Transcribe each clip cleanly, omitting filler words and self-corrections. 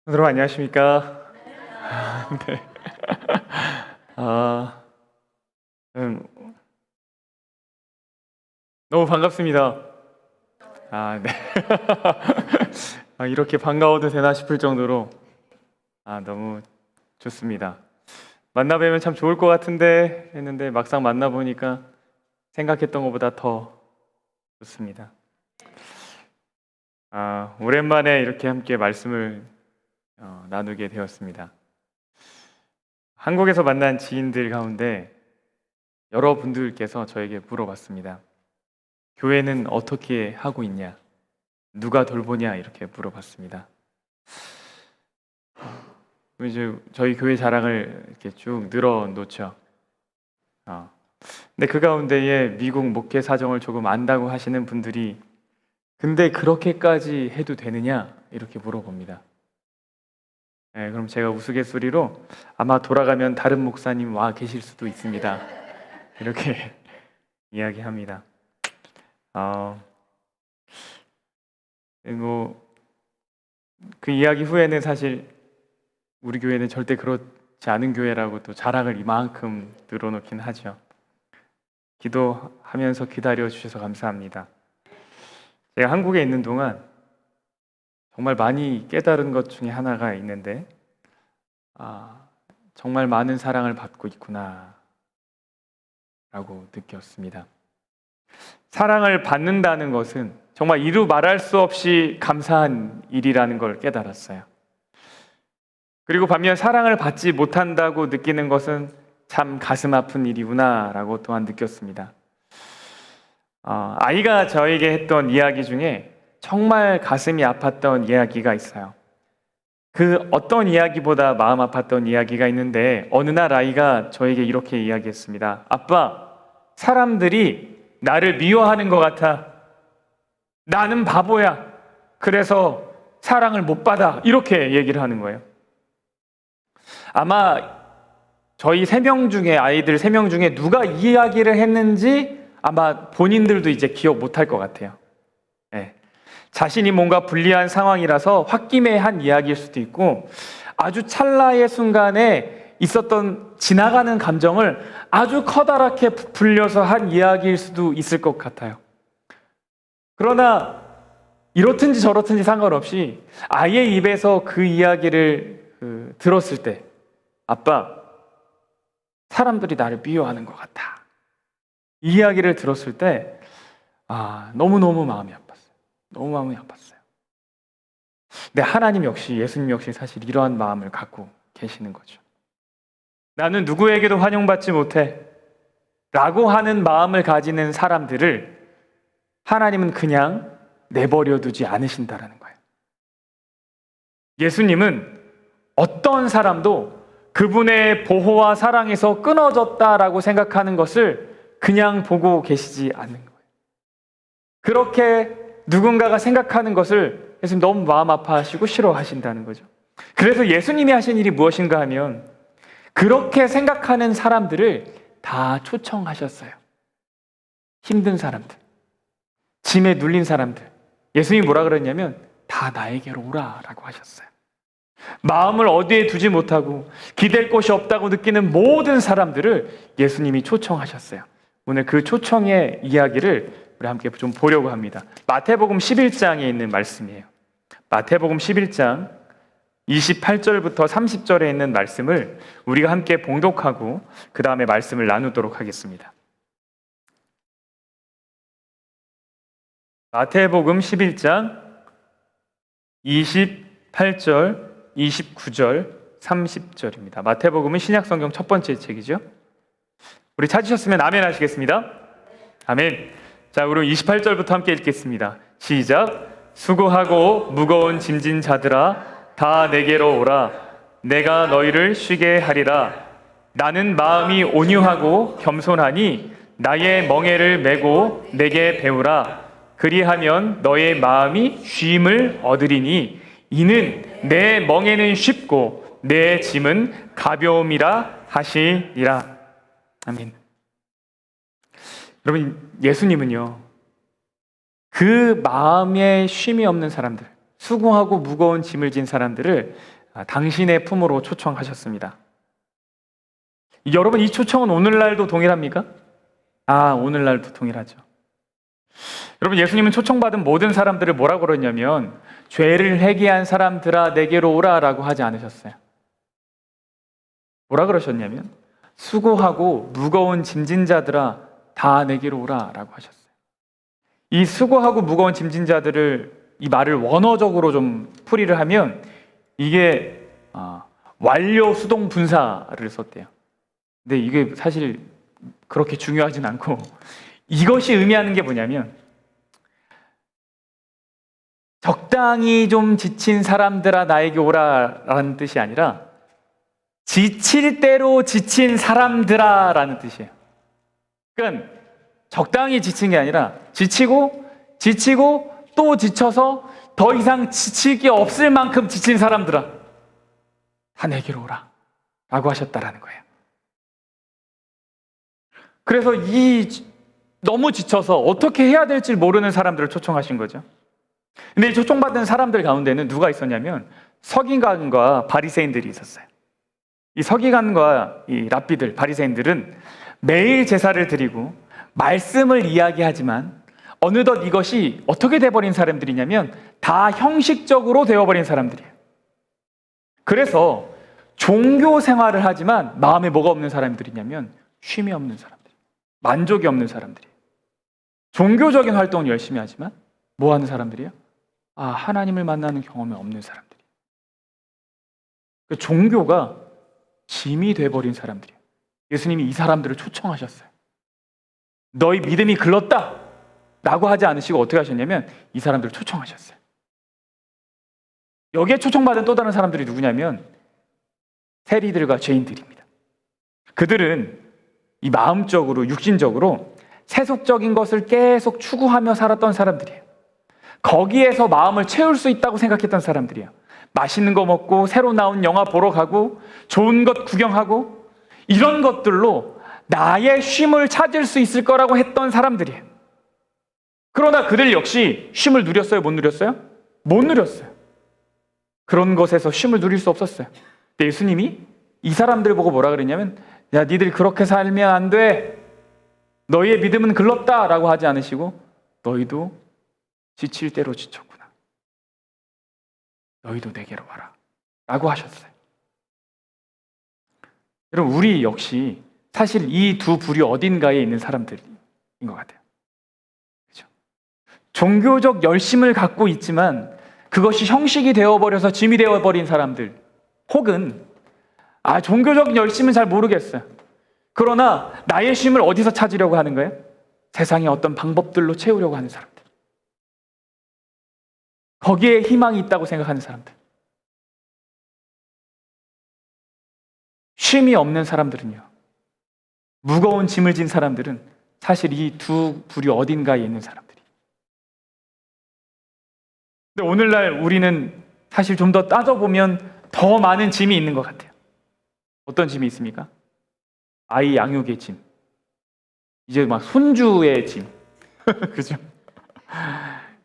여러분 안녕하십니까? 네. 아, 음, 너무 반갑습니다. 네. 이렇게 반가워도 되나 싶을 정도로 너무 좋습니다. 만나 뵈면 참 좋을 것 같은데 했는데 막상 만나 보니까 생각했던 것보다 더 좋습니다. 오랜만에 이렇게 함께 말씀을 나누게 되었습니다. 한국에서 만난 지인들 가운데 여러분들께서 저에게 물어봤습니다. 교회는 어떻게 하고 있냐? 누가 돌보냐? 이렇게 물어봤습니다. 이제 저희 교회 자랑을 이렇게 쭉 늘어놓죠. 근데 그 가운데에 미국 목회 사정을 조금 안다고 하시는 분들이 근데 그렇게까지 해도 되느냐? 이렇게 물어봅니다. 네, 그럼 제가 우스갯소리로 아마 돌아가면 다른 목사님 와 계실 수도 있습니다. 이렇게 이야기합니다. 그 이야기 후에는 사실 우리 교회는 절대 그렇지 않은 교회라고 또 자랑을 이만큼 늘어놓긴 하죠. 기도하면서 기다려 주셔서 감사합니다. 제가 한국에 있는 동안 정말 많이 깨달은 것 중에 하나가 있는데 정말 많은 사랑을 받고 있구나 라고 느꼈습니다. 사랑을 받는다는 것은 정말 이루 말할 수 없이 감사한 일이라는 걸 깨달았어요. 그리고 반면 사랑을 받지 못한다고 느끼는 것은 참 가슴 아픈 일이구나 라고 또한 느꼈습니다. 아이가 저에게 했던 이야기 중에 정말 가슴이 아팠던 이야기가 있어요. 그 어떤 이야기보다 마음 아팠던 이야기가 있는데 어느 날 아이가 저에게 이렇게 이야기했습니다. 아빠, 사람들이 나를 미워하는 것 같아. 나는 바보야. 그래서 사랑을 못 받아. 이렇게 얘기를 하는 거예요. 아마 저희 아이들 3명 중에 누가 이 이야기를 했는지 아마 본인들도 이제 기억 못 할 것 같아요. 네. 자신이 뭔가 불리한 상황이라서 홧김에 한 이야기일 수도 있고 아주 찰나의 순간에 있었던 지나가는 감정을 아주 커다랗게 불려서 한 이야기일 수도 있을 것 같아요. 그러나 이렇든지 저렇든지 상관없이 아이의 입에서 그 이야기를 들었을 때 아빠, 사람들이 나를 미워하는 것 같아. 이 이야기를 들었을 때 너무너무 마음이 아팠어요. 너무 마음이 아팠어요. 근데 하나님 역시, 예수님 역시 사실 이러한 마음을 갖고 계시는 거죠. 나는 누구에게도 환영받지 못해 라고 하는 마음을 가지는 사람들을 하나님은 그냥 내버려 두지 않으신다라는 거예요. 예수님은 어떤 사람도 그분의 보호와 사랑에서 끊어졌다라고 생각하는 것을 그냥 보고 계시지 않는 거예요. 그렇게 누군가가 생각하는 것을 예수님 너무 마음 아파하시고 싫어하신다는 거죠. 그래서 예수님이 하신 일이 무엇인가 하면 그렇게 생각하는 사람들을 다 초청하셨어요. 힘든 사람들, 짐에 눌린 사람들. 예수님이 뭐라 그랬냐면 다 나에게로 오라라고 하셨어요. 마음을 어디에 두지 못하고 기댈 곳이 없다고 느끼는 모든 사람들을 예수님이 초청하셨어요. 오늘 그 초청의 이야기를 우리 함께 좀 보려고 합니다. 마태복음 11장에 있는 말씀이에요. 마태복음 11장 28절부터 30절에 있는 말씀을 우리가 함께 봉독하고 그 다음에 말씀을 나누도록 하겠습니다. 마태복음 11장 28절, 29절, 30절입니다. 마태복음은 신약성경 첫 번째 책이죠. 우리 찾으셨으면 아멘 하시겠습니다. 아멘. 자, 우리 28절부터 함께 읽겠습니다. 시작. 수고하고 무거운 짐진 자들아 다 내게로 오라. 내가 너희를 쉬게 하리라. 나는 마음이 온유하고 겸손하니 나의 멍에를 메고 내게 배우라. 그리하면 너의 마음이 쉼을 얻으리니 이는 내 멍에는 쉽고 내 짐은 가벼움이라 하시니라. 아멘. 여러분, 예수님은요, 그 마음에 쉼이 없는 사람들, 수고하고 무거운 짐을 진 사람들을 당신의 품으로 초청하셨습니다. 여러분, 이 초청은 오늘날도 동일합니까? 오늘날도 동일하죠. 여러분, 예수님은 초청받은 모든 사람들을 뭐라고 그러냐면 죄를 회개한 사람들아 내게로 오라라고 하지 않으셨어요. 뭐라 그러셨냐면 수고하고 무거운 짐진 자들아 다 내게로 오라라고 하셨어요. 이 수고하고 무거운 짐진 자들을, 이 말을 원어적으로 좀 풀이를 하면 이게 완료 수동 분사를 썼대요. 근데 이게 사실 그렇게 중요하진 않고, 이것이 의미하는 게 뭐냐면 적당히 좀 지친 사람들아 나에게 오라라는 뜻이 아니라 지칠 대로 지친 사람들아 라는 뜻이에요. 그러니까 적당히 지친 게 아니라 지치고 또 지쳐서 더 이상 지칠 게 없을 만큼 지친 사람들아 다 내게로 오라 라고 하셨다라는 거예요. 그래서 너무 지쳐서 어떻게 해야 될지 모르는 사람들을 초청하신 거죠. 근데 이 초청받은 사람들 가운데는 누가 있었냐면 서기관과 바리새인들이 있었어요. 이 서기관과 이 랍비들, 바리새인들은 매일 제사를 드리고 말씀을 이야기하지만 어느덧 이것이 어떻게 돼버린 사람들이냐면 다 형식적으로 되어버린 사람들이에요. 그래서 종교 생활을 하지만 마음에 뭐가 없는 사람들이냐면 쉼이 없는 사람들, 만족이 없는 사람들이에요. 종교적인 활동을 열심히 하지만 뭐 하는 사람들이에요? 하나님을 만나는 경험이 없는 사람들이에요. 그 종교가 짐이 돼버린 사람들이에요. 예수님이 이 사람들을 초청하셨어요. 너희 믿음이 글렀다 라고 하지 않으시고 어떻게 하셨냐면 이 사람들을 초청하셨어요. 여기에 초청받은 또 다른 사람들이 누구냐면 세리들과 죄인들입니다. 그들은 이 마음적으로, 육신적으로 세속적인 것을 계속 추구하며 살았던 사람들이에요. 거기에서 마음을 채울 수 있다고 생각했던 사람들이에요. 맛있는 거 먹고 새로 나온 영화 보러 가고 좋은 것 구경하고 이런 것들로 나의 쉼을 찾을 수 있을 거라고 했던 사람들이에요. 그러나 그들 역시 쉼을 누렸어요? 못 누렸어요? 못 누렸어요. 그런 것에서 쉼을 누릴 수 없었어요. 근데 예수님이 이 사람들 보고 뭐라 그랬냐면 야, 니들 그렇게 살면 안 돼. 너희의 믿음은 글렀다 라고 하지 않으시고 너희도 지칠 대로 지쳤구나. 너희도 내게로 와라 라고 하셨어요. 여러분, 우리 역시 사실 이 두 부류 어딘가에 있는 사람들인 것 같아요. 그렇죠? 종교적 열심을 갖고 있지만 그것이 형식이 되어버려서 짐이 되어버린 사람들, 혹은 종교적 열심은 잘 모르겠어요. 그러나 나의 쉼을 어디서 찾으려고 하는 거예요? 세상의 어떤 방법들로 채우려고 하는 사람들, 거기에 희망이 있다고 생각하는 사람들. 쉼이 없는 사람들은요, 무거운 짐을 진 사람들은 사실 이 두 부류 어딘가에 있는 사람들이. 근데 오늘날 우리는 사실 좀 더 따져보면 더 많은 짐이 있는 것 같아요. 어떤 짐이 있습니까? 아이 양육의 짐, 이제 막 손주의 짐, 그죠?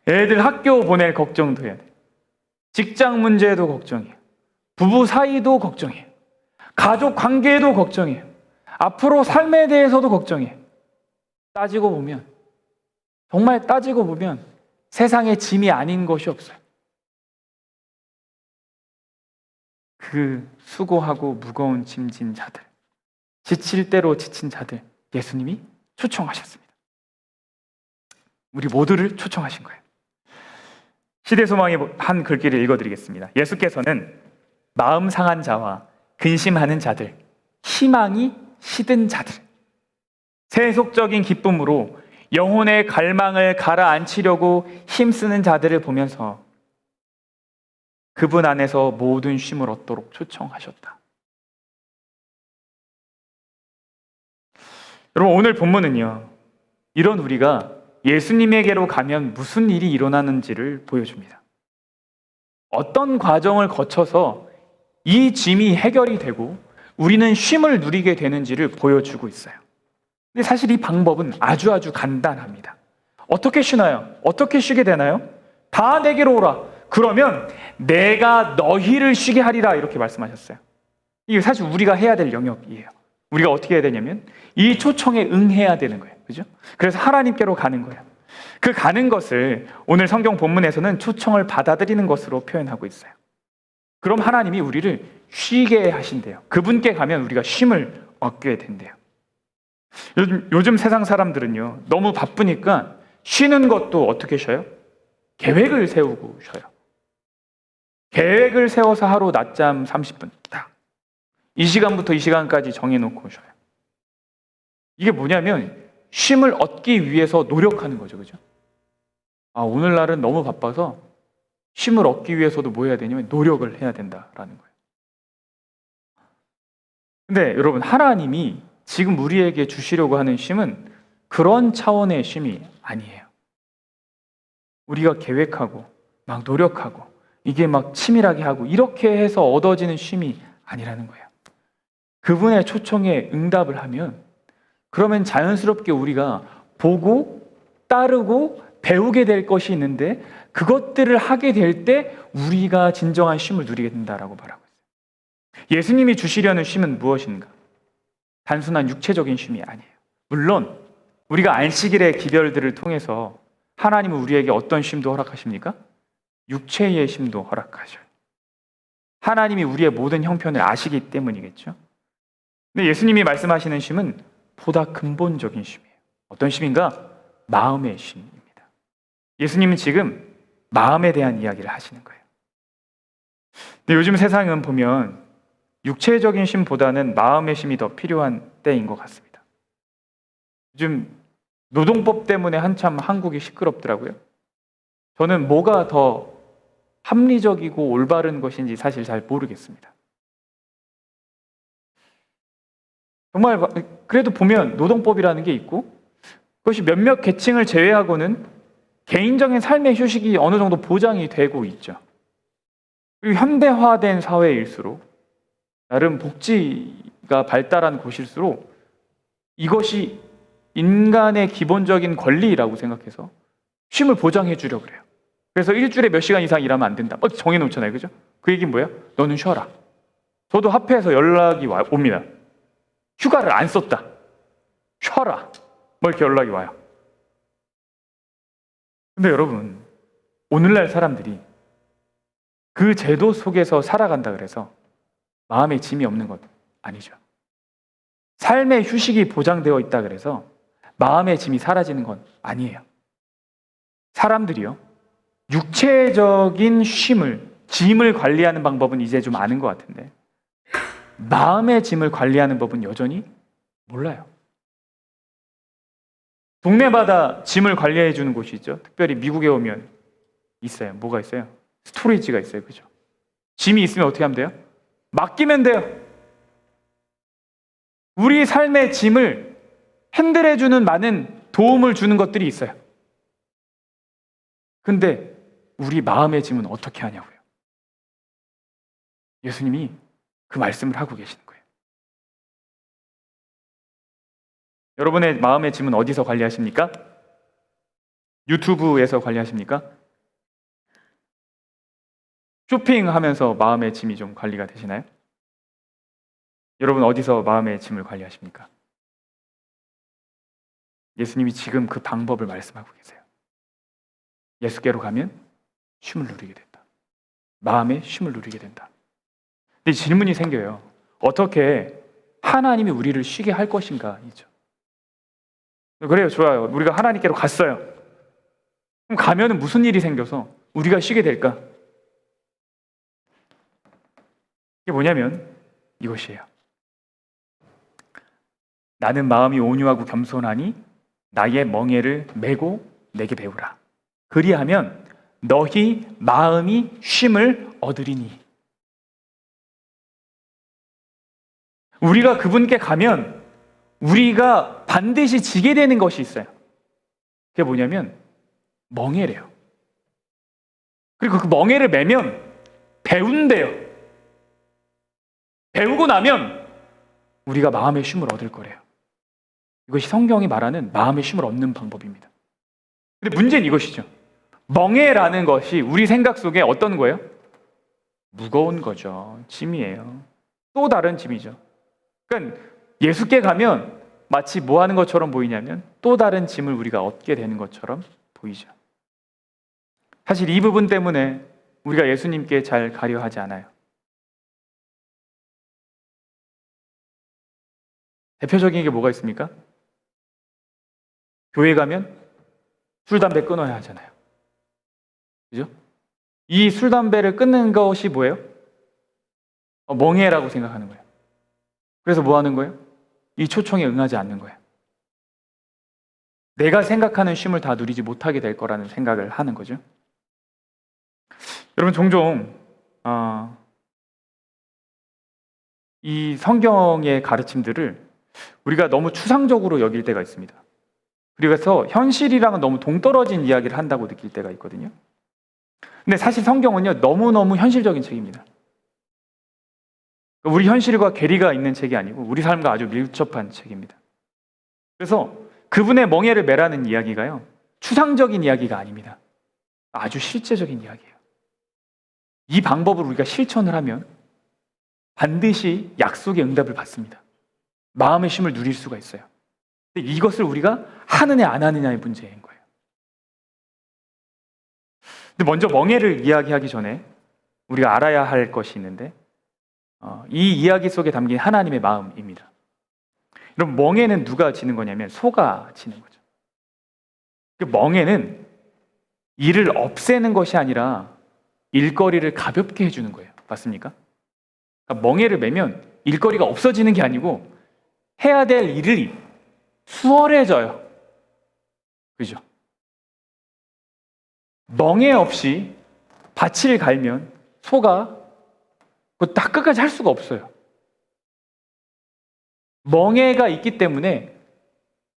애들 학교 보낼 걱정도 해야 돼. 직장 문제도 걱정해요. 부부 사이도 걱정해요. 가족 관계도 걱정해요. 앞으로 삶에 대해서도 걱정해요. 따지고 보면, 정말 따지고 보면 세상에 짐이 아닌 것이 없어요. 그 수고하고 무거운 짐진 자들, 지칠 대로 지친 자들, 예수님이 초청하셨습니다. 우리 모두를 초청하신 거예요. 시대소망의 한 글귀를 읽어드리겠습니다. 예수께서는 마음 상한 자와 근심하는 자들, 희망이 시든 자들, 세속적인 기쁨으로 영혼의 갈망을 가라앉히려고 힘쓰는 자들을 보면서 그분 안에서 모든 쉼을 얻도록 초청하셨다. 여러분, 오늘 본문은요, 이런 우리가 예수님에게로 가면 무슨 일이 일어나는지를 보여줍니다. 어떤 과정을 거쳐서 이 짐이 해결이 되고 우리는 쉼을 누리게 되는지를 보여주고 있어요. 근데 사실 이 방법은 아주 간단합니다. 어떻게 쉬나요? 어떻게 쉬게 되나요? 다 내게로 오라. 그러면 내가 너희를 쉬게 하리라 이렇게 말씀하셨어요. 이게 사실 우리가 해야 될 영역이에요. 우리가 어떻게 해야 되냐면 이 초청에 응해야 되는 거예요. 그죠? 그래서 하나님께로 가는 거예요. 그 가는 것을 오늘 성경 본문에서는 초청을 받아들이는 것으로 표현하고 있어요. 그럼 하나님이 우리를 쉬게 하신대요. 그분께 가면 우리가 쉼을 얻게 된대요. 요즘 세상 사람들은요, 너무 바쁘니까 쉬는 것도 어떻게 쉬어요? 계획을 세우고 쉬어요. 계획을 세워서 하루 낮잠 30분 딱. 이 시간부터 이 시간까지 정해놓고 쉬어요. 이게 뭐냐면 쉼을 얻기 위해서 노력하는 거죠. 그죠? 오늘날은 너무 바빠서 쉼을 얻기 위해서도 뭐 해야 되냐면 노력을 해야 된다라는 거예요. 근데 여러분, 하나님이 지금 우리에게 주시려고 하는 쉼은 그런 차원의 쉼이 아니에요. 우리가 계획하고 막 노력하고 이게 막 치밀하게 하고 이렇게 해서 얻어지는 쉼이 아니라는 거예요. 그분의 초청에 응답을 하면 그러면 자연스럽게 우리가 보고 따르고 배우게 될 것이 있는데 그것들을 하게 될 때 우리가 진정한 쉼을 누리게 된다라고 말하고 있어요. 예수님이 주시려는 쉼은 무엇인가? 단순한 육체적인 쉼이 아니에요. 물론 우리가 안식일의 기별들을 통해서 하나님은 우리에게 어떤 쉼도 허락하십니까? 육체의 쉼도 허락하셔요. 하나님이 우리의 모든 형편을 아시기 때문이겠죠. 근데 예수님이 말씀하시는 쉼은 보다 근본적인 쉼이에요. 어떤 쉼인가? 마음의 쉼입니다. 예수님은 지금 마음에 대한 이야기를 하시는 거예요. 근데 요즘 세상은 보면 육체적인 쉼보다는 마음의 쉼이 더 필요한 때인 것 같습니다. 요즘 노동법 때문에 한참 한국이 시끄럽더라고요. 저는 뭐가 더 합리적이고 올바른 것인지 사실 잘 모르겠습니다. 정말 그래도 보면 노동법이라는 게 있고 그것이 몇몇 계층을 제외하고는 개인적인 삶의 휴식이 어느 정도 보장이 되고 있죠. 그리고 현대화된 사회일수록 나름 복지가 발달한 곳일수록 이것이 인간의 기본적인 권리라고 생각해서 쉼을 보장해 주려고 그래요. 그래서 일주일에 몇 시간 이상 일하면 안 된다. 정해놓잖아요. 그죠? 그 얘기는 뭐예요? 너는 쉬어라. 저도 합회에서 연락이 옵니다. 휴가를 안 썼다. 쉬어라. 이렇게 연락이 와요. 근데 여러분, 오늘날 사람들이 그 제도 속에서 살아간다 그래서 마음에 짐이 없는 것 아니죠. 삶의 휴식이 보장되어 있다 그래서 마음의 짐이 사라지는 건 아니에요. 사람들이요, 육체적인 짐을 관리하는 방법은 이제 좀 아는 것 같은데 마음의 짐을 관리하는 법은 여전히 몰라요. 동네마다 짐을 관리해 주는 곳이 있죠. 특별히 미국에 오면 있어요. 뭐가 있어요? 스토리지가 있어요. 그죠? 짐이 있으면 어떻게 하면 돼요? 맡기면 돼요. 우리 삶의 짐을 핸들해 주는 많은 도움을 주는 것들이 있어요. 근데 우리 마음의 짐은 어떻게 하냐고요. 예수님이 그 말씀을 하고 계시는 거예요. 여러분의 마음의 짐은 어디서 관리하십니까? 유튜브에서 관리하십니까? 쇼핑하면서 마음의 짐이 좀 관리가 되시나요? 여러분 어디서 마음의 짐을 관리하십니까? 예수님이 지금 그 방법을 말씀하고 계세요. 예수께로 가면 쉼을 누리게 된다. 마음의 쉼을 누리게 된다. 근데 질문이 생겨요. 어떻게 하나님이 우리를 쉬게 할 것인가? 이죠. 그래요, 좋아요. 우리가 하나님께로 갔어요. 그럼 가면은 무슨 일이 생겨서 우리가 쉬게 될까? 이게 뭐냐면 이것이에요. 나는 마음이 온유하고 겸손하니 나의 멍에를 메고 내게 배우라. 그리하면 너희 마음이 쉼을 얻으리니. 우리가 그분께 가면 우리가 반드시 지게 되는 것이 있어요. 그게 뭐냐면 멍에래요. 그리고 그 멍에를 매면 배운대요. 배우고 나면 우리가 마음의 쉼을 얻을 거래요. 이것이 성경이 말하는 마음의 쉼을 얻는 방법입니다. 근데 문제는 이것이죠. 멍에라는 것이 우리 생각 속에 어떤 거예요? 무거운 거죠. 짐이에요. 또 다른 짐이죠. 그러니까 예수께 가면 마치 뭐 하는 것처럼 보이냐면 또 다른 짐을 우리가 얻게 되는 것처럼 보이죠. 사실 이 부분 때문에 우리가 예수님께 잘 가려 하지 않아요. 대표적인 게 뭐가 있습니까? 교회 가면 술, 담배 끊어야 하잖아요. 그죠? 이 술, 담배를 끊는 것이 뭐예요? 멍해라고 생각하는 거예요. 그래서 뭐 하는 거예요? 이 초청에 응하지 않는 거예요. 내가 생각하는 쉼을 다 누리지 못하게 될 거라는 생각을 하는 거죠. 여러분, 종종 이 성경의 가르침들을 우리가 너무 추상적으로 여길 때가 있습니다. 그래서 현실이랑은 너무 동떨어진 이야기를 한다고 느낄 때가 있거든요. 근데 사실 성경은요, 너무너무 현실적인 책입니다. 우리 현실과 괴리가 있는 책이 아니고 우리 삶과 아주 밀접한 책입니다. 그래서 그분의 멍에를 매라는 이야기가요, 추상적인 이야기가 아닙니다. 아주 실제적인 이야기예요. 이 방법을 우리가 실천을 하면 반드시 약속의 응답을 받습니다. 마음의 쉼을 누릴 수가 있어요. 근데 이것을 우리가 하느냐 안 하느냐의 문제인 거예요. 근데 먼저 멍에를 이야기하기 전에 우리가 알아야 할 것이 있는데 이 이야기 속에 담긴 하나님의 마음입니다. 여러분, 멍에는 누가 지는 거냐면 소가 지는 거죠. 그 멍에는 일을 없애는 것이 아니라 일거리를 가볍게 해주는 거예요. 맞습니까? 그러니까 멍에를 매면 일거리가 없어지는 게 아니고 해야 될 일이 수월해져요. 그죠? 멍에 없이 밭을 갈면 소가 그거 다 끝까지 할 수가 없어요. 멍에가 있기 때문에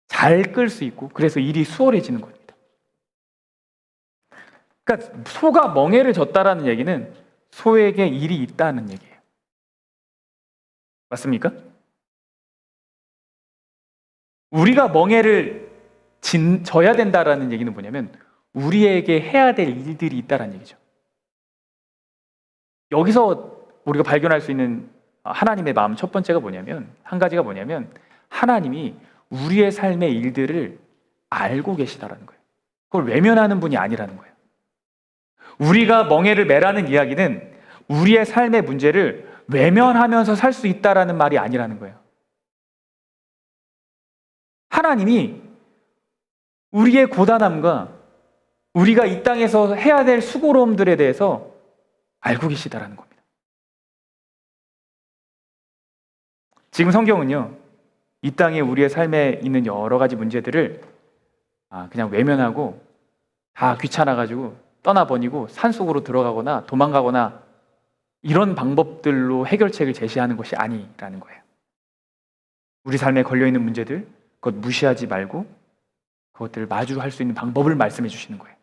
잘 끌 수 있고 그래서 일이 수월해지는 겁니다. 그러니까 소가 멍에를 졌다라는 얘기는 소에게 일이 있다는 얘기예요. 맞습니까? 우리가 멍에를 져야 된다라는 얘기는 뭐냐면 우리에게 해야 될 일들이 있다라는 얘기죠. 여기서 우리가 발견할 수 있는 하나님의 마음 첫 번째가 뭐냐면, 한 가지가 뭐냐면 하나님이 우리의 삶의 일들을 알고 계시다라는 거예요. 그걸 외면하는 분이 아니라는 거예요. 우리가 멍에를 매라는 이야기는 우리의 삶의 문제를 외면하면서 살 수 있다라는 말이 아니라는 거예요. 하나님이 우리의 고단함과 우리가 이 땅에서 해야 될 수고로움들에 대해서 알고 계시다라는 겁니다. 지금 성경은요, 이 땅에 우리의 삶에 있는 여러 가지 문제들을 그냥 외면하고 다 귀찮아가지고 떠나버리고 산속으로 들어가거나 도망가거나 이런 방법들로 해결책을 제시하는 것이 아니라는 거예요. 우리 삶에 걸려있는 문제들, 그것 무시하지 말고 그것들을 마주할 수 있는 방법을 말씀해 주시는 거예요.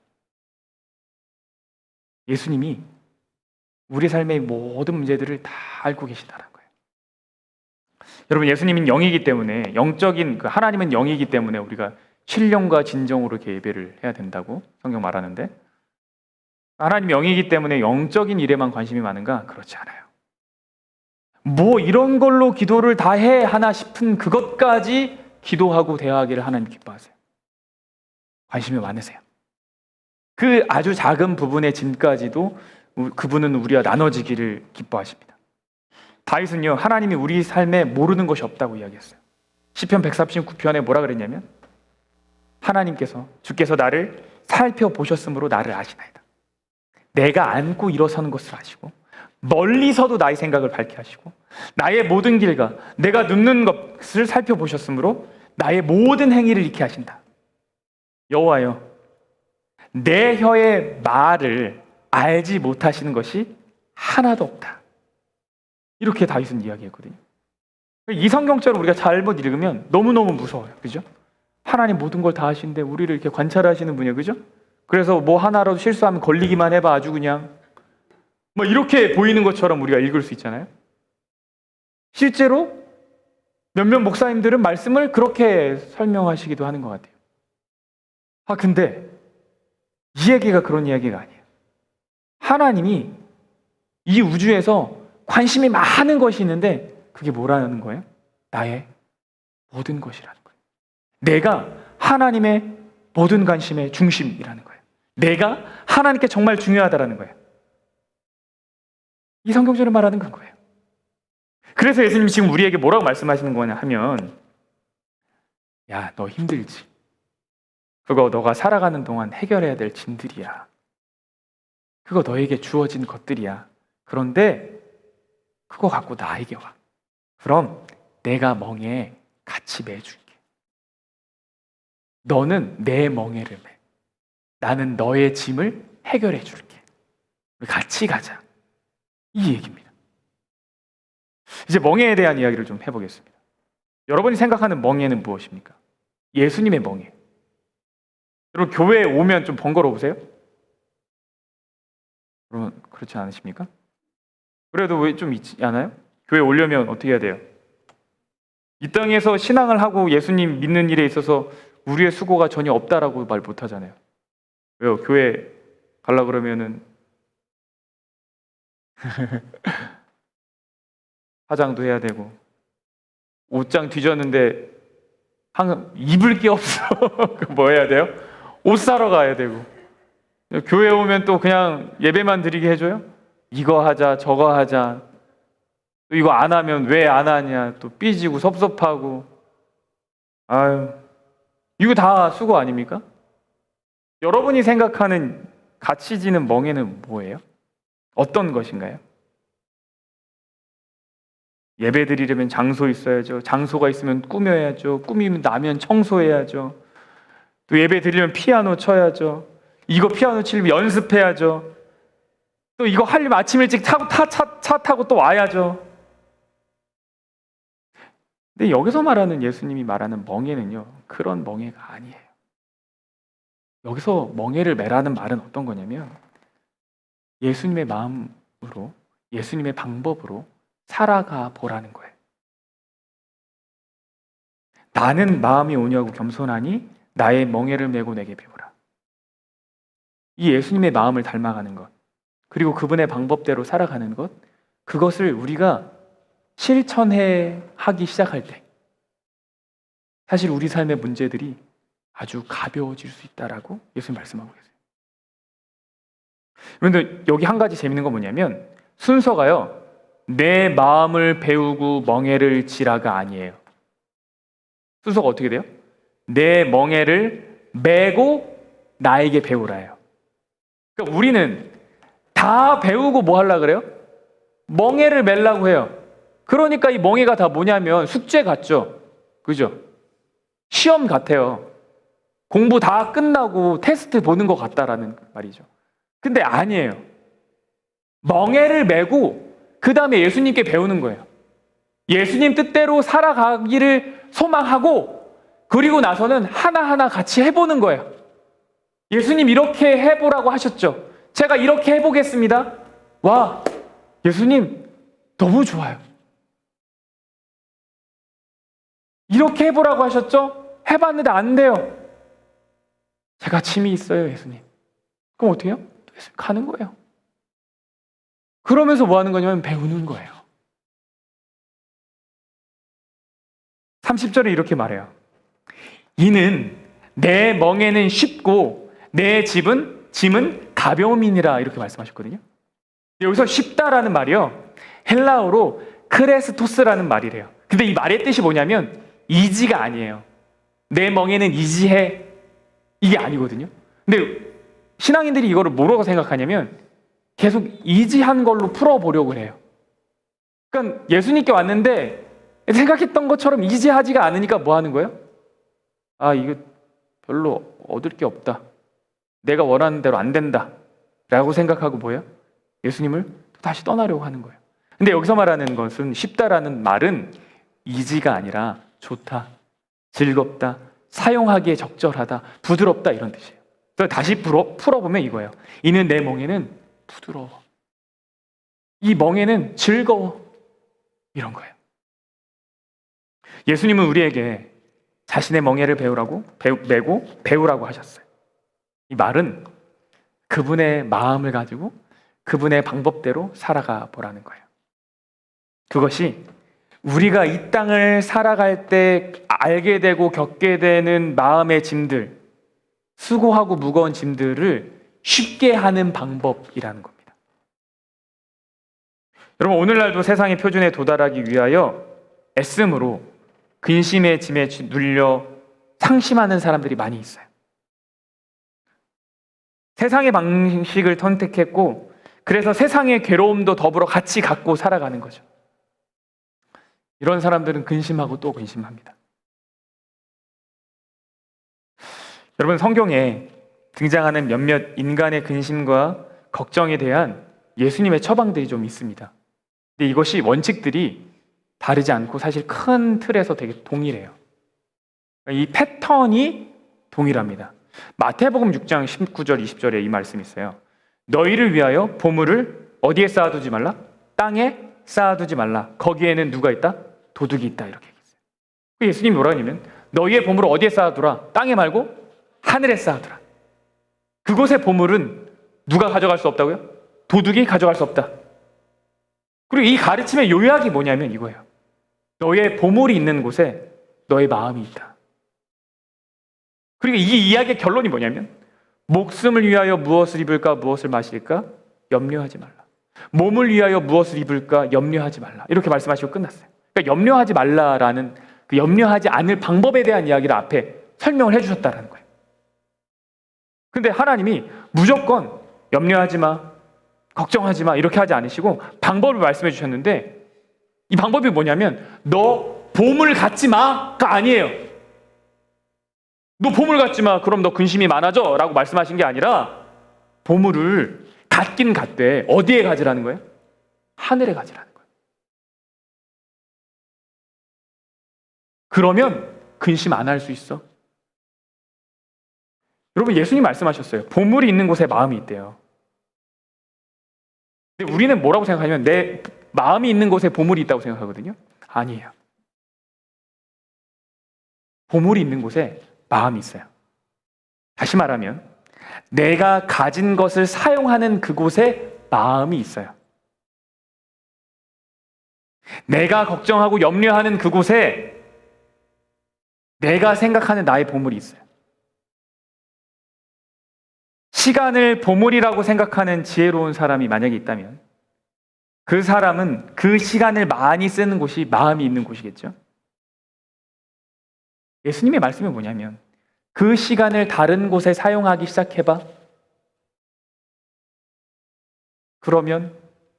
예수님이 우리 삶의 모든 문제들을 다 알고 계시다라는 거예요. 여러분, 예수님은 영이기 때문에, 영적인 하나님은 영이기 때문에 우리가 신령과 진정으로 이렇게 예배를 해야 된다고 성경 말하는데, 하나님이 영이기 때문에 영적인 일에만 관심이 많은가? 그렇지 않아요. 뭐 이런 걸로 기도를 다 해 하나 싶은 그것까지 기도하고 대화하기를 하나님 기뻐하세요. 관심이 많으세요. 그 아주 작은 부분의 짐까지도 그분은 우리와 나눠지기를 기뻐하십니다. 다윗은요, 하나님이 우리 삶에 모르는 것이 없다고 이야기했어요. 시편 139편에 뭐라 그랬냐면, 주께서 나를 살펴보셨으므로 나를 아시나이다. 내가 앉고 일어서는 것을 아시고 멀리서도 나의 생각을 밝게 하시고 나의 모든 길과 내가 눕는 것을 살펴보셨으므로 나의 모든 행위를 익히 하신다. 여호와여, 내 혀의 말을 알지 못하시는 것이 하나도 없다. 이렇게 다윗은 이야기했거든요. 이 성경처럼 우리가 잘못 읽으면 너무너무 무서워요. 그죠? 하나님 모든 걸 다 하시는데 우리를 이렇게 관찰하시는 분이에요. 그죠? 그래서 뭐 하나라도 실수하면 걸리기만 해봐 아주 그냥 뭐 이렇게 보이는 것처럼 우리가 읽을 수 있잖아요. 실제로 몇몇 목사님들은 말씀을 그렇게 설명하시기도 하는 것 같아요. 근데 이 얘기가 그런 이야기가 아니에요. 하나님이 이 우주에서 관심이 많은 것이 있는데 그게 뭐라는 거예요? 나의 모든 것이라는 거예요. 내가 하나님의 모든 관심의 중심이라는 거예요. 내가 하나님께 정말 중요하다라는 거예요. 이 성경적으로 말하는 건 거예요. 그래서 예수님이 지금 우리에게 뭐라고 말씀하시는 거냐 하면, 야, 너 힘들지? 그거 너가 살아가는 동안 해결해야 될 짐들이야. 그거 너에게 주어진 것들이야. 그런데 그거 갖고 나에게 와. 그럼 내가 멍에 같이 매줄게. 너는 내 멍에를 매. 나는 너의 짐을 해결해 줄게. 우리 같이 가자. 이 얘기입니다. 이제 멍에에 대한 이야기를 좀 해보겠습니다. 여러분이 생각하는 멍에는 무엇입니까? 예수님의 멍에. 여러분 교회에 오면 좀 번거로우세요? 여러분 그렇지 않으십니까? 그래도 왜 좀 있지 않아요? 교회에 오려면 어떻게 해야 돼요? 이 땅에서 신앙을 하고 예수님 믿는 일에 있어서 우리의 수고가 전혀 없다라고 말 못하잖아요. 왜요? 교회 가려고 그러면은 화장도 해야 되고 옷장 뒤졌는데 항상 입을 게 없어. 뭐 해야 돼요? 옷 사러 가야 되고. 교회 오면 또 그냥 예배만 드리게 해줘요? 이거 하자 저거 하자. 또 이거 안 하면 왜 안 하냐. 또 삐지고 섭섭하고. 아유, 이거 다 수고 아닙니까? 여러분이 생각하는 가치 지는 멍에는 뭐예요? 어떤 것인가요? 예배 드리려면 장소 있어야죠. 장소가 있으면 꾸며야죠. 꾸미면 나면 청소해야죠. 또 예배 드리려면 피아노 쳐야죠. 이거 피아노 치려면 연습해야죠. 또 이거 하려면 아침 일찍 차 타고 또 와야죠. 근데 여기서 말하는 예수님이 말하는 멍에는요, 그런 멍에가 아니에요. 여기서 멍에를 매라는 말은 어떤 거냐면 예수님의 마음으로, 예수님의 방법으로 살아가 보라는 거예요. 나는 마음이 온유하고 겸손하니 나의 멍에를 메고 내게 배우라. 이 예수님의 마음을 닮아가는 것, 그리고 그분의 방법대로 살아가는 것, 그것을 우리가 실천해 하기 시작할 때 사실 우리 삶의 문제들이 아주 가벼워질 수 있다라고 예수님 말씀하고 계세요. 그런데 여기 한 가지 재밌는 건 뭐냐면 순서가요, 내 마음을 배우고 멍에를 지라가 아니에요. 순서가 어떻게 돼요? 내 멍에를 메고 나에게 배우라예요. 그러니까 우리는 다 배우고 뭐 하려고 그래요? 멍에를 메려고 해요. 그러니까 이 멍에가 다 뭐냐면 숙제 같죠? 그죠? 시험 같아요. 공부 다 끝나고 테스트 보는 것 같다라는 말이죠. 근데 아니에요. 멍에를 메고 그 다음에 예수님께 배우는 거예요. 예수님 뜻대로 살아가기를 소망하고 그리고 나서는 하나하나 같이 해보는 거예요. 예수님 이렇게 해보라고 하셨죠. 제가 이렇게 해보겠습니다. 와, 예수님 너무 좋아요. 이렇게 해보라고 하셨죠? 해봤는데 안 돼요. 제가 짐이 있어요, 예수님. 그럼 어떻게 해요? 예수님 가는 거예요. 그러면서 뭐 하는 거냐면 배우는 거예요. 30절에 이렇게 말해요. 이는 내 멍에는 쉽고 내 짐은 가벼움이니라 이렇게 말씀하셨거든요. 여기서 쉽다라는 말이요, 헬라어로 크레스토스라는 말이래요. 근데 이 말의 뜻이 뭐냐면 이지가 아니에요. 내 멍에는 이지해, 이게 아니거든요. 근데 신앙인들이 이거를 뭐라고 생각하냐면 계속 이지한 걸로 풀어보려고 해요. 그러니까 예수님께 왔는데 생각했던 것처럼 이지하지가 않으니까 뭐 하는 거예요? 아, 이거 별로 얻을 게 없다. 내가 원하는 대로 안 된다. 라고 생각하고 뭐예요? 예수님을 다시 떠나려고 하는 거예요. 근데 여기서 말하는 것은 쉽다라는 말은 이지가 아니라 좋다, 즐겁다, 사용하기에 적절하다, 부드럽다 이런 뜻이에요. 그래서 다시 풀어보면 이거예요. 이는 내 멍에는 부드러워. 이 멍에는 즐거워. 이런 거예요. 예수님은 우리에게 자신의 멍에를 메고 배우라고 하셨어요. 이 말은 그분의 마음을 가지고 그분의 방법대로 살아가 보라는 거예요. 그것이 우리가 이 땅을 살아갈 때 알게 되고 겪게 되는 마음의 짐들, 수고하고 무거운 짐들을 쉽게 하는 방법이라는 겁니다. 여러분, 오늘날도 세상의 표준에 도달하기 위하여 애씀으로 근심의 짐에 눌려 상심하는 사람들이 많이 있어요. 세상의 방식을 선택했고, 그래서 세상의 괴로움도 더불어 같이 갖고 살아가는 거죠. 이런 사람들은 근심하고 또 근심합니다. 여러분, 성경에 등장하는 몇몇 인간의 근심과 걱정에 대한 예수님의 처방들이 좀 있습니다. 근데 이것이 원칙들이 다르지 않고 사실 큰 틀에서 되게 동일해요. 이 패턴이 동일합니다. 마태복음 6장 19절 20절에 이 말씀이 있어요. 너희를 위하여 보물을 어디에 쌓아두지 말라? 땅에 쌓아두지 말라. 거기에는 누가 있다? 도둑이 있다. 이렇게 얘기했어요. 예수님이 뭐라 하냐면 너희의 보물을 어디에 쌓아두라? 땅에 말고 하늘에 쌓아두라. 그곳의 보물은 누가 가져갈 수 없다고요? 도둑이 가져갈 수 없다. 그리고 이 가르침의 요약이 뭐냐면 이거예요. 너의 보물이 있는 곳에 너의 마음이 있다. 그리고 이 이야기의 결론이 뭐냐면 목숨을 위하여 무엇을 입을까 무엇을 마실까 염려하지 말라. 몸을 위하여 무엇을 입을까 염려하지 말라. 이렇게 말씀하시고 끝났어요. 그러니까 염려하지 말라라는 그 염려하지 않을 방법에 대한 이야기를 앞에 설명을 해주셨다는 거예요. 근데 하나님이 무조건 염려하지 마, 걱정하지 마 이렇게 하지 않으시고 방법을 말씀해 주셨는데 이 방법이 뭐냐면 너 보물 갖지 마가 아니에요. 너 보물 갖지 마. 그럼 너 근심이 많아져 라고 말씀하신 게 아니라 보물을 갖긴 갖되 어디에 가지라는 거예요? 하늘에 가지라는 거예요. 그러면 근심 안 할 수 있어. 여러분, 예수님 말씀하셨어요. 보물이 있는 곳에 마음이 있대요. 근데 우리는 뭐라고 생각하냐면 내 마음이 있는 곳에 보물이 있다고 생각하거든요. 아니에요. 보물이 있는 곳에 마음이 있어요. 다시 말하면 내가 가진 것을 사용하는 그곳에 마음이 있어요. 내가 걱정하고 염려하는 그곳에 내가 생각하는 나의 보물이 있어요. 시간을 보물이라고 생각하는 지혜로운 사람이 만약에 있다면 그 사람은 그 시간을 많이 쓰는 곳이 마음이 있는 곳이겠죠. 예수님의 말씀이 뭐냐면 그 시간을 다른 곳에 사용하기 시작해봐. 그러면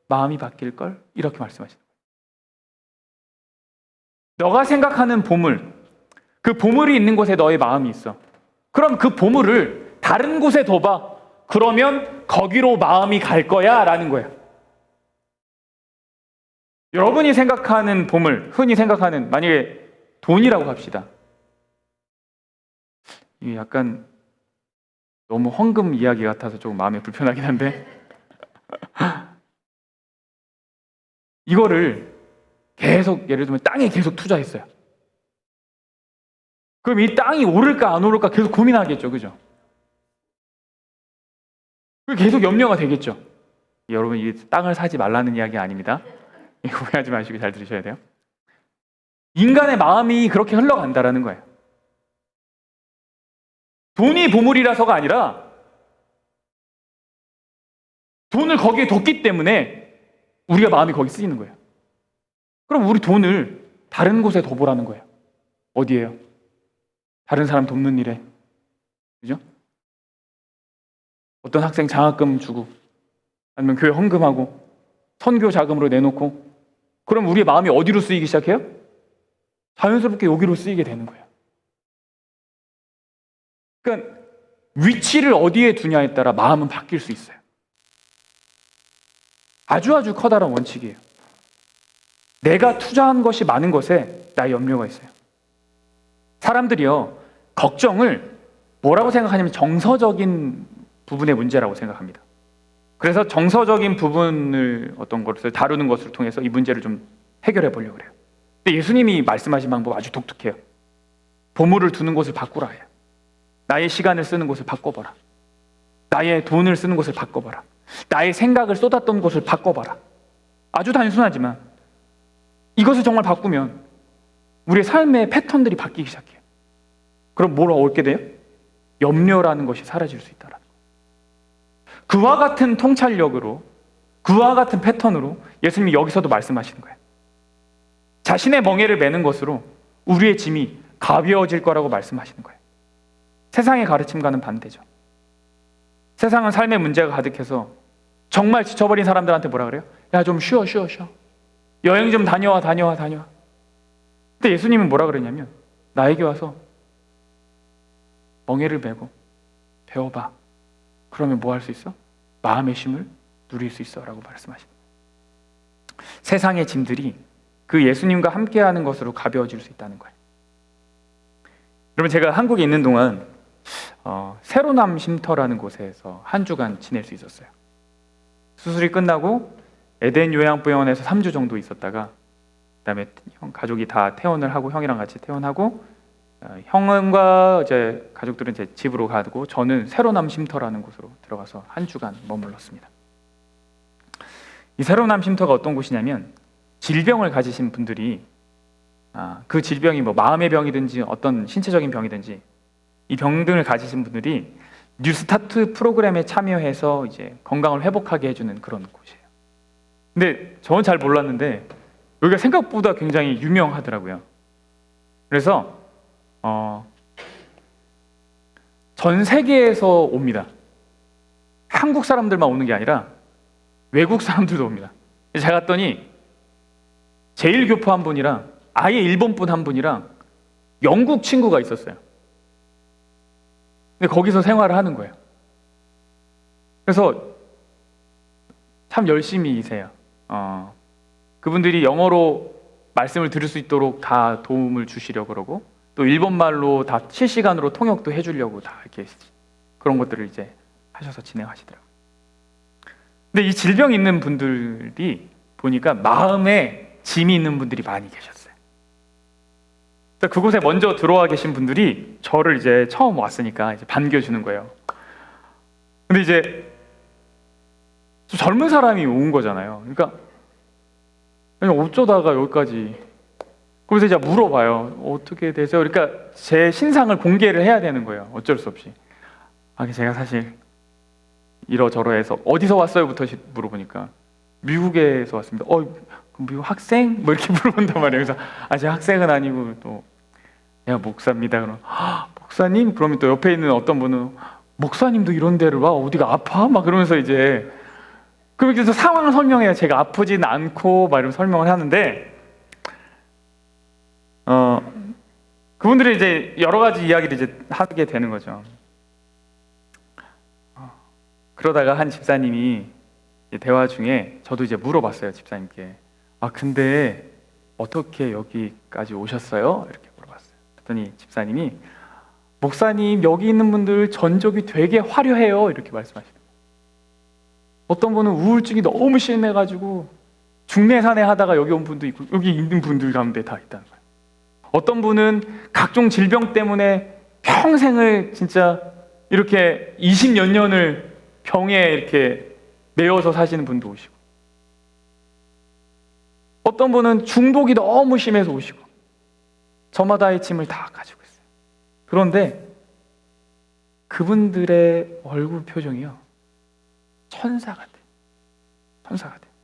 마음이 바뀔걸? 이렇게 말씀하시는 거예요. 너가 생각하는 보물, 그 보물이 있는 곳에 너의 마음이 있어. 그럼 그 보물을 다른 곳에 둬봐. 그러면 거기로 마음이 갈 거야 라는 거야. 여러분이 생각하는 보물, 흔히 생각하는 만약에 돈이라고 합시다. 이게 약간 너무 헌금 이야기 같아서 조금 마음이 불편하긴 한데 이거를 계속 예를 들면 땅에 계속 투자했어요. 그럼 이 땅이 오를까 안 오를까 계속 고민하겠죠. 그죠? 계속 염려가 되겠죠. 여러분, 이 땅을 사지 말라는 이야기 아닙니다. 오해하지 마시고 잘 들으셔야 돼요. 인간의 마음이 그렇게 흘러간다라는 거예요. 돈이 보물이라서가 아니라 돈을 거기에 뒀기 때문에 우리가 마음이 거기 쓰이는 거예요. 그럼 우리 돈을 다른 곳에 둬보라는 거예요. 어디예요? 다른 사람 돕는 일에. 그죠? 어떤 학생 장학금 주고 아니면 교회 헌금하고 선교 자금으로 내놓고 그럼 우리의 마음이 어디로 쓰이기 시작해요? 자연스럽게 여기로 쓰이게 되는 거예요. 그러니까 위치를 어디에 두냐에 따라 마음은 바뀔 수 있어요. 아주 커다란 원칙이에요. 내가 투자한 것이 많은 것에 나의 염려가 있어요. 사람들이요, 걱정을 뭐라고 생각하냐면 정서적인 부분의 문제라고 생각합니다. 그래서 정서적인 부분을 어떤 것을 다루는 것을 통해서 이 문제를 좀 해결해 보려고 그래요. 근데 예수님이 말씀하신 방법 아주 독특해요. 보물을 두는 곳을 바꾸라 해요. 나의 시간을 쓰는 곳을 바꿔봐라. 나의 돈을 쓰는 곳을 바꿔봐라. 나의 생각을 쏟았던 곳을 바꿔봐라. 아주 단순하지만 이것을 정말 바꾸면 우리의 삶의 패턴들이 바뀌기 시작해요. 그럼 뭘 얻게 돼요? 염려라는 것이 사라질 수 있다라는 거예요. 그와 같은 통찰력으로, 그와 같은 패턴으로 예수님이 여기서도 말씀하시는 거예요. 자신의 멍에를 매는 것으로 우리의 짐이 가벼워질 거라고 말씀하시는 거예요. 세상의 가르침과는 반대죠. 세상은 삶의 문제가 가득해서 정말 지쳐버린 사람들한테 뭐라 그래요? 야, 좀 쉬어. 여행 좀 다녀와. 근데 예수님은 뭐라 그러냐면 나에게 와서 멍에를 메고 배워봐. 그러면 뭐 할 수 있어? 마음의 쉼을 누릴 수 있어 라고 말씀하십니다. 세상의 짐들이 그 예수님과 함께하는 것으로 가벼워질 수 있다는 거예요. 여러분, 제가 한국에 있는 동안 세로남 쉼터라는 곳에서 한 주간 지낼 수 있었어요. 수술이 끝나고 에덴 요양병원에서 3주 정도 있었다가 그다음에 가족이 다 퇴원을 하고 형이랑 같이 퇴원하고 형과 이제 가족들은 제 집으로 가고 저는 세로남 쉼터라는 곳으로 들어가서 한 주간 머물렀습니다. 이 세로남 쉼터가 어떤 곳이냐면 질병을 가지신 분들이 그 질병이 뭐 마음의 병이든지 어떤 신체적인 병이든지 이 병들을 가지신 분들이 뉴스타트 프로그램에 참여해서 이제 건강을 회복하게 해주는 그런 곳이에요. 근데 저는 잘 몰랐는데 여기가 생각보다 굉장히 유명하더라고요. 그래서 전 세계에서 옵니다. 한국 사람들만 오는 게 아니라 외국 사람들도 옵니다. 제가 갔더니 제일 교포 한 분이랑 아예 일본 분 한 분이랑 영국 친구가 있었어요. 근데 거기서 생활을 하는 거예요. 그래서 참 열심히이세요. 그분들이 영어로 말씀을 들을 수 있도록 다 도움을 주시려고 그러고 또 일본말로 다 실시간으로 통역도 해주려고 다 이렇게 그런 것들을 이제 하셔서 진행하시더라고요. 근데 이 질병 있는 분들이 보니까 마음에 짐이 있는 분들이 많이 계셨어요. 그곳에 먼저 들어와 계신 분들이 저를 이제 처음 왔으니까 이제 반겨주는 거예요. 근데 이제 젊은 사람이 온 거잖아요. 그러니까 그냥 어쩌다가 여기까지. 그래서 이제 물어봐요. 어떻게 되세요? 그러니까 제 신상을 공개를 해야 되는 거예요. 어쩔 수 없이. 제가 사실 이러저러해서 어디서 왔어요?부터 물어보니까 미국에서 왔습니다. 미국 학생? 뭐 이렇게 물어본단 말이에요. 그래서 제가 학생은 아니고 또 내가 목사입니다. 그럼 목사님? 그러면 또 옆에 있는 어떤 분은 목사님도 이런 데를 와? 어디가 아파? 막 그러면서 이제 그래서 상황을 설명해요. 제가 아프진 않고 막 이런 설명을 하는데 그분들이 이제 여러 가지 이야기를 이제 하게 되는 거죠. 그러다가 한 집사님이 대화 중에 저도 이제 물어봤어요. 집사님께 근데 어떻게 여기까지 오셨어요? 이렇게 물어봤어요. 그랬더니 집사님이 목사님 여기 있는 분들 전적이 되게 화려해요. 이렇게 말씀하시더라고요. 어떤 분은 우울증이 너무 심해가지고 중내산에 하다가 여기 온 분도 있고 여기 있는 분들 가운데 다 있다는 거예요. 어떤 분은 각종 질병 때문에 평생을 진짜 이렇게 20몇 년을 병에 이렇게 매여서 사시는 분도 오시고 어떤 분은 중독이 너무 심해서 오시고 저마다의 짐을 다 가지고 있어요. 그런데 그분들의 얼굴 표정이요 천사 같아요.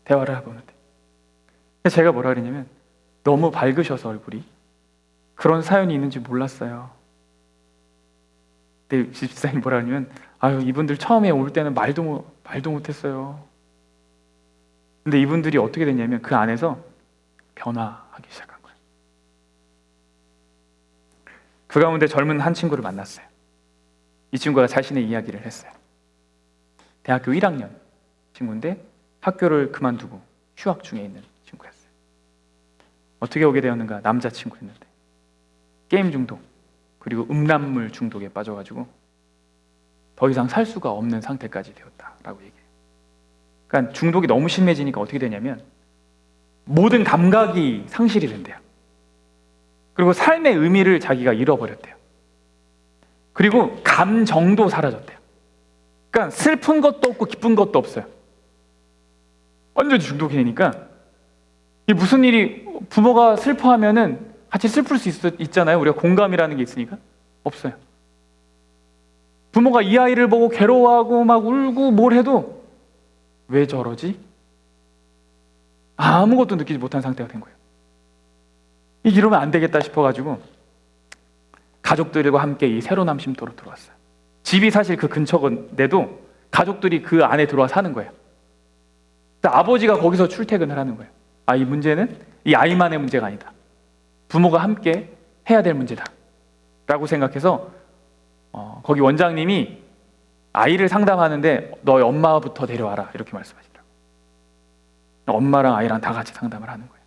대화를 해보는데 제가 뭐라 그랬냐면 너무 밝으셔서 얼굴이 그런 사연이 있는지 몰랐어요. 근데 집사님이 뭐라 그러냐면 이분들 처음에 올 때는 말도 못했어요. 근데 이분들이 어떻게 됐냐면 그 안에서 변화하기 시작한 거예요. 그 가운데 젊은 한 친구를 만났어요. 이 친구가 자신의 이야기를 했어요. 대학교 1학년 친구인데 학교를 그만두고 휴학 중에 있는 친구였어요. 어떻게 오게 되었는가? 남자친구였는데 게임 중독 그리고 음란물 중독에 빠져가지고 더 이상 살 수가 없는 상태까지 되었다라고 얘기해요. 그러니까 중독이 너무 심해지니까 어떻게 되냐면 모든 감각이 상실이 된대요. 그리고 삶의 의미를 자기가 잃어버렸대요. 그리고 감정도 사라졌대요. 그러니까 슬픈 것도 없고 기쁜 것도 없어요. 완전히 중독이 되니까 이 무슨 일이 부모가 슬퍼하면은 같이 슬플 수 있잖아요. 우리가 공감이라는 게 있으니까 없어요. 부모가 이 아이를 보고 괴로워하고 막 울고 뭘 해도 왜 저러지? 아무것도 느끼지 못한 상태가 된 거예요. 이러면 안 되겠다 싶어가지고 가족들과 함께 이 새로남 쉼터로 들어왔어요. 집이 사실 그 근처인데도 가족들이 그 안에 들어와 사는 거예요. 아버지가 거기서 출퇴근을 하는 거예요. 이 문제는 이 아이만의 문제가 아니다. 부모가 함께 해야 될 문제다 라고 생각해서 거기 원장님이 아이를 상담하는데 너희 엄마부터 데려와라 이렇게 말씀하시더라고요. 엄마랑 아이랑 다 같이 상담을 하는 거예요.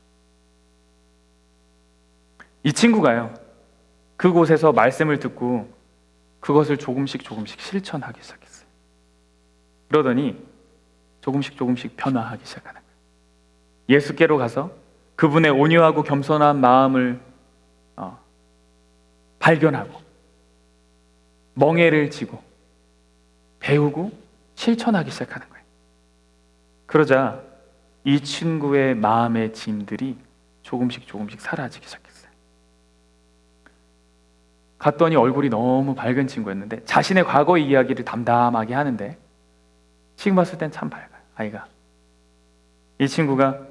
이 친구가요, 그곳에서 말씀을 듣고 그것을 조금씩 실천하기 시작했어요. 그러더니 조금씩 변화하기 시작하는 거예요. 예수께로 가서 그분의 온유하고 겸손한 마음을 발견하고 멍에를 지고 배우고 실천하기 시작하는 거예요. 그러자 이 친구의 마음의 짐들이 조금씩 사라지기 시작했어요. 갔더니 얼굴이 너무 밝은 친구였는데 자신의 과거의 이야기를 담담하게 하는데 지금 봤을 땐 참 밝아요. 아이가. 이 친구가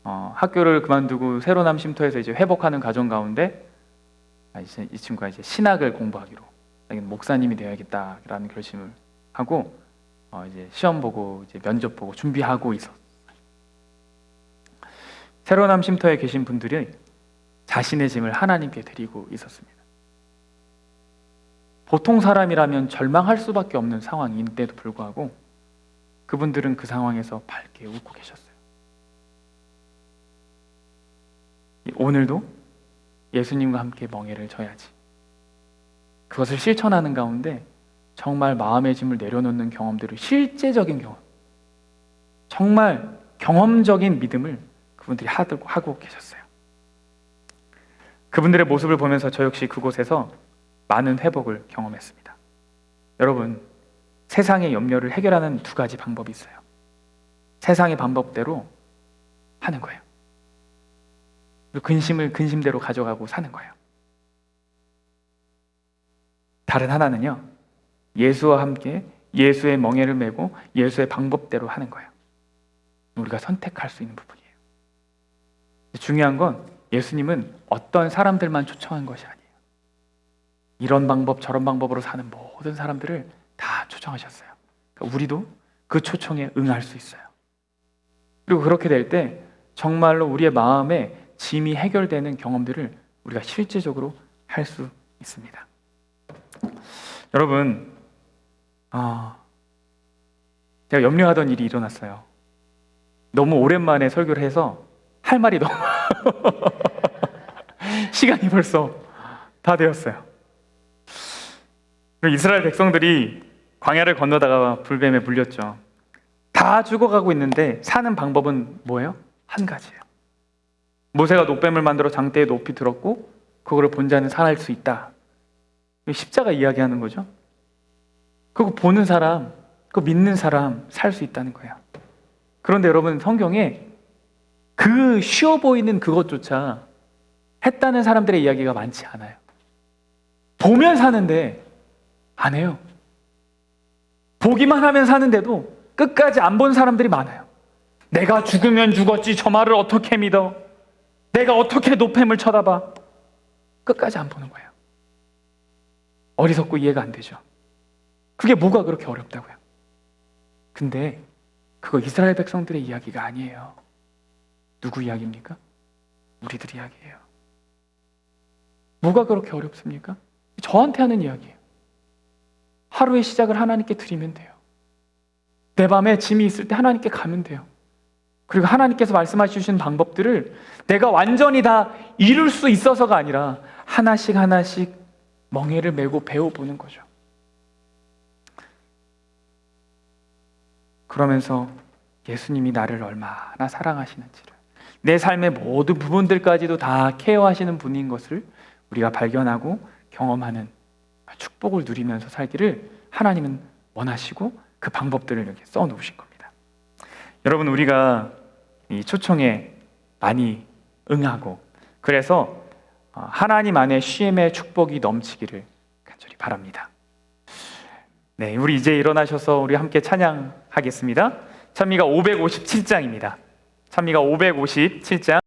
학교를 그만두고 새로남 쉼터에서 이제 회복하는 과정 가운데 이제 이 친구가 이제 신학을 공부하기로 목사님이 되어야겠다라는 결심을 하고 이제 시험 보고 이제 면접 보고 준비하고 있었어요. 새로남 쉼터에 계신 분들이 자신의 짐을 하나님께 드리고 있었습니다. 보통 사람이라면 절망할 수밖에 없는 상황인데도 불구하고 그분들은 그 상황에서 밝게 웃고 계셨어요. 오늘도 예수님과 함께 멍에를 져야지. 그것을 실천하는 가운데 정말 마음의 짐을 내려놓는 경험들을, 실제적인 경험, 정말 경험적인 믿음을 그분들이 하고 계셨어요. 그분들의 모습을 보면서 저 역시 그곳에서 많은 회복을 경험했습니다. 여러분, 세상의 염려를 해결하는 두 가지 방법이 있어요. 세상의 방법대로 하는 거예요. 그리고 근심을 근심대로 가져가고 사는 거예요. 다른 하나는요, 예수와 함께 예수의 멍에를 메고 예수의 방법대로 하는 거예요. 우리가 선택할 수 있는 부분이에요. 중요한 건 예수님은 어떤 사람들만 초청한 것이 아니에요. 이런 방법 저런 방법으로 사는 모든 사람들을 다 초청하셨어요. 그러니까 우리도 그 초청에 응할 수 있어요. 그리고 그렇게 될 때 정말로 우리의 마음에 짐이 해결되는 경험들을 우리가 실제적으로 할 수 있습니다. 여러분, 제가 염려하던 일이 일어났어요. 너무 오랜만에 설교를 해서 할 말이 너무 시간이 벌써 다 되었어요. 이스라엘 백성들이 광야를 건너다가 불뱀에 물렸죠. 다 죽어가고 있는데 사는 방법은 뭐예요? 한 가지예요. 모세가 노뱀을 만들어 장대에 높이 들었고 그거를 본 자는 살아날 수 있다. 십자가 이야기하는 거죠. 그거 보는 사람, 그거 믿는 사람 살 수 있다는 거예요. 그런데 여러분, 성경에 그 쉬워 보이는 그것조차 했다는 사람들의 이야기가 많지 않아요. 보면 사는데 안 해요. 보기만 하면 사는데도 끝까지 안 본 사람들이 많아요. 내가 죽으면 죽었지 저 말을 어떻게 믿어? 내가 어떻게 노뱀을 쳐다봐? 끝까지 안 보는 거예요. 어리석고 이해가 안 되죠. 그게 뭐가 그렇게 어렵다고요? 근데 그거 이스라엘 백성들의 이야기가 아니에요. 누구 이야기입니까? 우리들 이야기예요. 뭐가 그렇게 어렵습니까? 저한테 하는 이야기예요. 하루의 시작을 하나님께 드리면 돼요. 내 밤에 짐이 있을 때 하나님께 가면 돼요. 그리고 하나님께서 말씀해 주신 방법들을 내가 완전히 다 이룰 수 있어서가 아니라 하나씩 멍에를 메고 배워보는 거죠. 그러면서 예수님이 나를 얼마나 사랑하시는지를, 내 삶의 모든 부분들까지도 다 케어하시는 분인 것을 우리가 발견하고 경험하는 축복을 누리면서 살기를 하나님은 원하시고 그 방법들을 이렇게 써 놓으신 겁니다. 여러분, 우리가 이 초청에 많이 응하고 그래서 하나님 안에 쉼의 축복이 넘치기를 간절히 바랍니다. 네, 우리 이제 일어나셔서 우리 함께 찬양하겠습니다. 찬미가 557장입니다. 찬미가 557장